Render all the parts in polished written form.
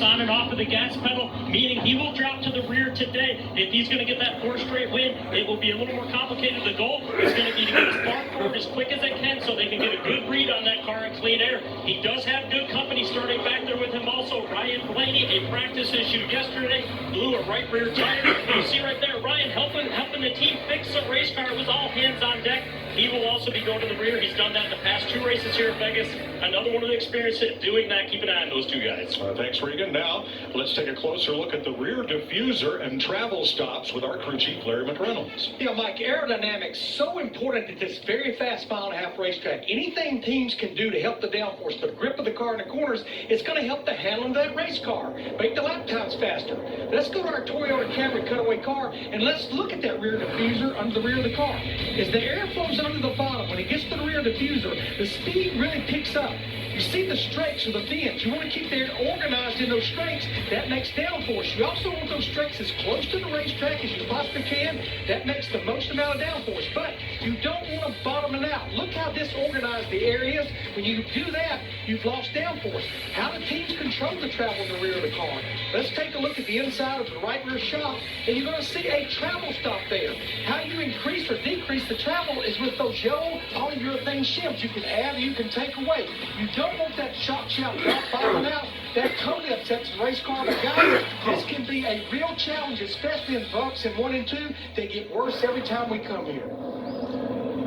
on and off of the gas pedal, meaning he will drop to the rear today. If he's going to get that 4 straight win, it will be a little more complicated. The goal is going to be to get his spark forward as quick as it can so they can get a good read on that car in clean air. He does have good company starting back there with him also. Ryan Blaney, a practice issue yesterday, blew a right rear tire. You see right there, Ryan helping the team fix the race car. It was all hands on deck. He will also be going to the rear. He's done that in the past 2 races here at Vegas. Another one of the experiences doing that. Keep an eye on those 2 guys. Thanks, Regan. Now, let's take a closer look at the rear diffuser and travel stops with our crew chief, Larry McReynolds. You know, Mike, aerodynamics so important at this very fast mile-and-a-half racetrack. Anything teams can do to help the downforce, the grip of the car in the corners, it's going to help the handling of that race car. Make the lap times faster. Let's go to our Toyota Camry cutaway car, and let's look at that rear diffuser under the rear of the car. As the air flows under the bottom, when it gets to the rear diffuser, the speed really picks up. You see the strakes or the vents. You want to keep the air organized in those strakes. That makes downforce. You also want those strakes as close to the racetrack as you possibly can. That makes the most amount of downforce. But you don't want to bottom it out. Look how disorganized the air is. When you do that, you've lost downforce. How do teams control the travel in the rear of the car? Let's take a look at the inside of the right rear shock, and you're going to see a travel stop there. How you increase or decrease the travel is with those yellow polyurethane shims. You can add or you can take away. You don't want that shock shaft bottoming out. That totally upsets the race car. But guys, this can be a real challenge, especially in bumps in 1 and 2. They get worse every time we come here.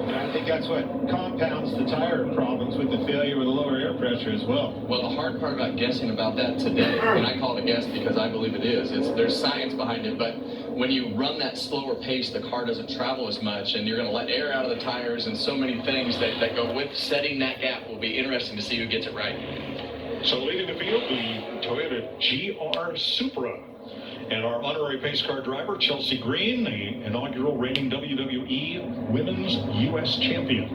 And I think that's what compounds the tire problems with the failure with the lower air pressure as well. Well, the hard part about guessing about that today, and I call it a guess because I believe it is, there's science behind it, but when you run that slower pace, the car doesn't travel as much, and you're going to let air out of the tires, and so many things that go with setting that gap. Will be interesting to see who gets it right. So leading the field, the Toyota GR Supra. And our honorary pace car driver, Chelsea Green, the inaugural reigning WWE Women's U.S. Champion.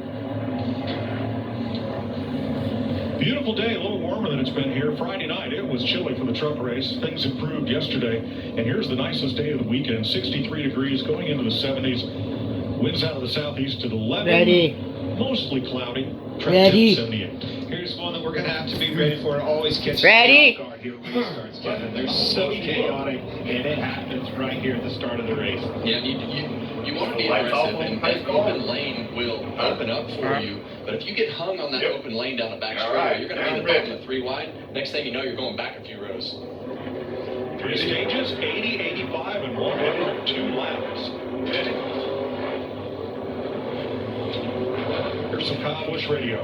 Beautiful day, a little warmer than it's been here. Friday night, it was chilly for the truck race. Things improved yesterday. And here's the nicest day of the weekend, 63 degrees, going into the 70s. Winds out of the southeast at 11. Ready. Mostly cloudy. Ready. 78. Here's one that we're going to have to be ready for. It always catches Ready. the off guard here when it starts, Kevin. They're so chaotic, and it happens right here at the start of the race. Yeah, you want to be aggressive, and that open lane will open up for you. But if you get hung on that open lane down the back straight, you're going to be in the bottom of 3 wide. Next thing you know, you're going back a few rows. 3 stages, 80, 85, and 102 laps. Here's some Kyle Busch radio.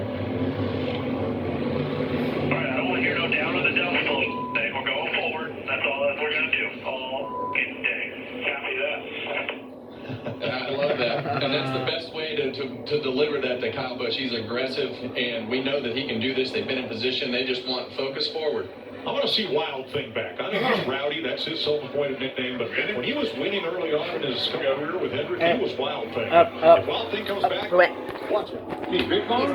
Alright, I want you to go down to the double slope. Then we're going forward. That's all that we're going to do all day. Copy that. I love that. And that's the best way to deliver that to Kyle Busch. He's aggressive, and we know that he can do this. They've been in position. They just want focus forward. I want to see Wild Thing back. I know he's Rowdy, that's his self-appointed nickname, but when he was winning early on in his career with Hendrick, he was Wild Thing. If Wild Thing comes back, watch it. He's big ball.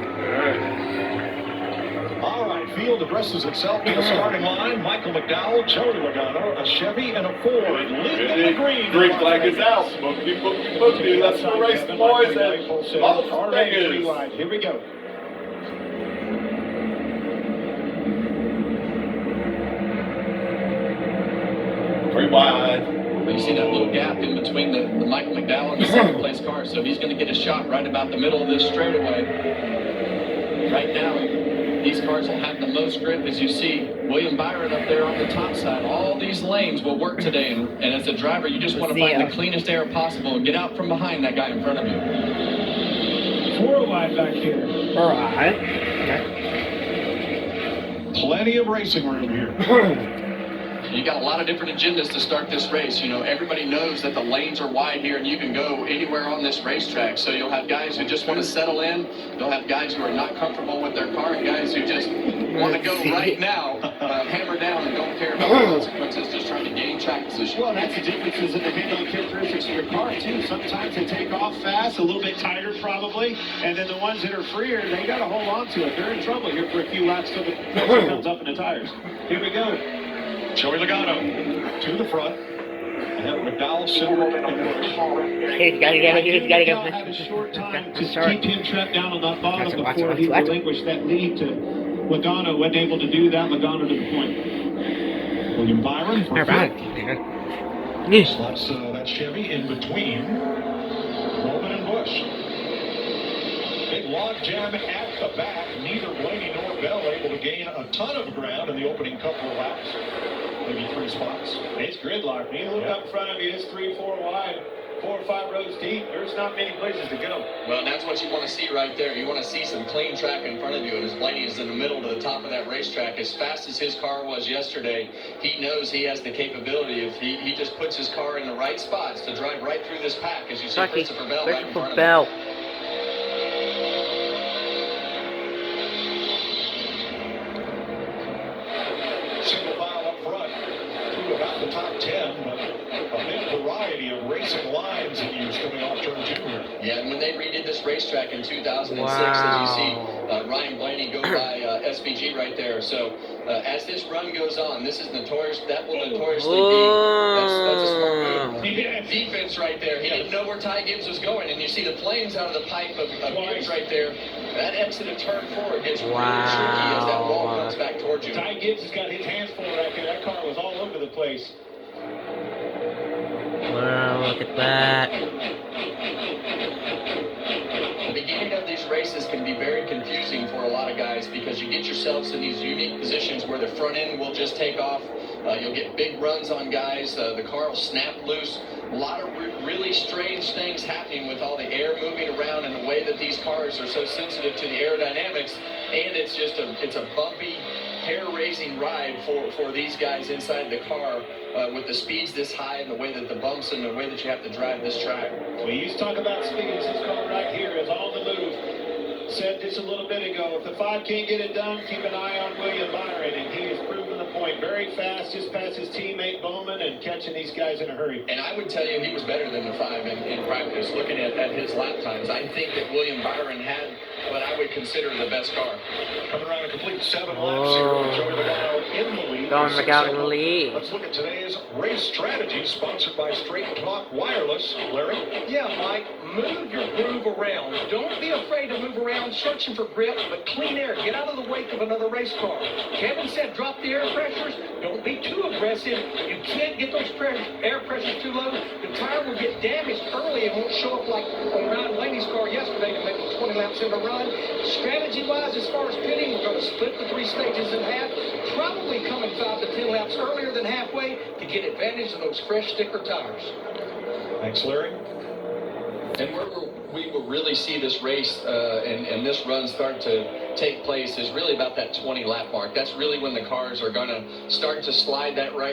All right, field addresses itself to the starting line. Michael McDowell, Joey Logano, a Chevy, and a Ford. Leading the green. Green flag is out. Smokey, bookie, bookie. Let's go race the boys at Las Vegas. Here we go. Three wide. Well, you see that little gap in between the Michael McDowell and the second place car, so he's going to get a shot right about the middle of this straightaway. Right now, these cars will have the most grip. As you see William Byron up there on the top side, all these lanes will work today, and as a driver, you just want to find the cleanest air possible and get out from behind that guy in front of you. 4 wide back here. All right. Plenty of racing room here. You got a lot of different agendas to start this race. You know, everybody knows that the lanes are wide here and you can go anywhere on this racetrack. So you'll have guys who just want to settle in. You'll have guys who are not comfortable with their car and guys who just want to go right now, hammer down and don't care about the consequences, just trying to gain track position. Well, that's the differences in the handling characteristics of your car, too. Sometimes they take off fast, a little bit tighter probably, and then the ones that are freer, they got to hold on to it. They're in trouble here for a few laps till the pressure comes up in the tires. Here we go. Joey Logano to the front. And have McDowell, Silver, and Busch. He's got to go. He's got to go. Had a short time to Sorry. keep him trapped down on that bottom Watch it, before watch it, he watch it. relinquished that lead to Logano. Wasn't able to do that. Logano to the point. William Byron for They're back. fifth. Slots that Chevy in between Bowman and Busch. Big log jam at the back. Neither Blaney nor Bell able to gain a ton of ground in the opening couple of laps. Maybe 3 spots. It's gridlocked. When you look up in front of you, it's 3 or 4 wide, 4 or 5 rows deep. There's not many places to go. Well, and that's what you want to see right there. You want to see some clean track in front of you. And as Blaney is in the middle to the top of that racetrack, as fast as his car was yesterday, he knows he has the capability if he just puts his car in the right spots to drive right through this pack, as you see Christopher Bell right in front of him. Single file up front through about the top 10, but a big variety of racing lines he used coming off turn 2 here. Yeah, and when they redid this racetrack in 2006, as you see Ryan Blaney go by SVG right there. So as this run goes on, this is notorious. That will notoriously be that's a smart move. Defense right there. He didn't know where Ty Gibbs was going, and you see the flames out of the pipe of Gibbs right there. That exit of turn 4 gets really tricky as that wall comes back towards you. Ty Gibbs has got his hands full right there. That car was all over the place. Wow, look at that. The beginning of these races can be very confusing for a lot of guys because you get yourselves in these unique positions where the front end will just take off. You'll get big runs on guys. The car will snap loose. A lot of really strange things happening with all the air moving around and the way that these cars are so sensitive to the aerodynamics. And it's just a bumpy, hair-raising ride for these guys inside the car with the speeds this high and the way that the bumps and the way that you have to drive this track. We used to talk about speeds. This car right here is on the move. Said just a little bit ago, if the 5 can't get it done, keep an eye on William Byron, and he has proven the point. Very fast, just past his teammate Bowman and catching these guys in a hurry. And I would tell you he was better than the 5 in practice. Looking at his lap times, I think that William Byron had what I would consider the best car. Coming around a complete 7 laps here with Joey Logano in the lead. Going Logano in the lead. Let's look at today's race strategy, sponsored by Straight Talk Wireless. Larry? Yeah, Mike, move your groove around. Don't be afraid to move around searching for grip, but clean air. Get out of the wake of another race car. Kevin said drop the air pressures. Don't be too aggressive. You can't get those air pressures too low. The tire will get damaged early and won't show up like on Ryan Blaney's car yesterday to make 20 laps in a run. Strategy-wise, as far as pitting, we're going to split the 3 stages in half. Probably coming 5 to 10 laps earlier than halfway to get advantage of those fresh sticker tires. Thanks, Larry. And where we will really see this race and this run start to take place is really about that 20 lap mark. That's really when the cars are going to start to slide that right.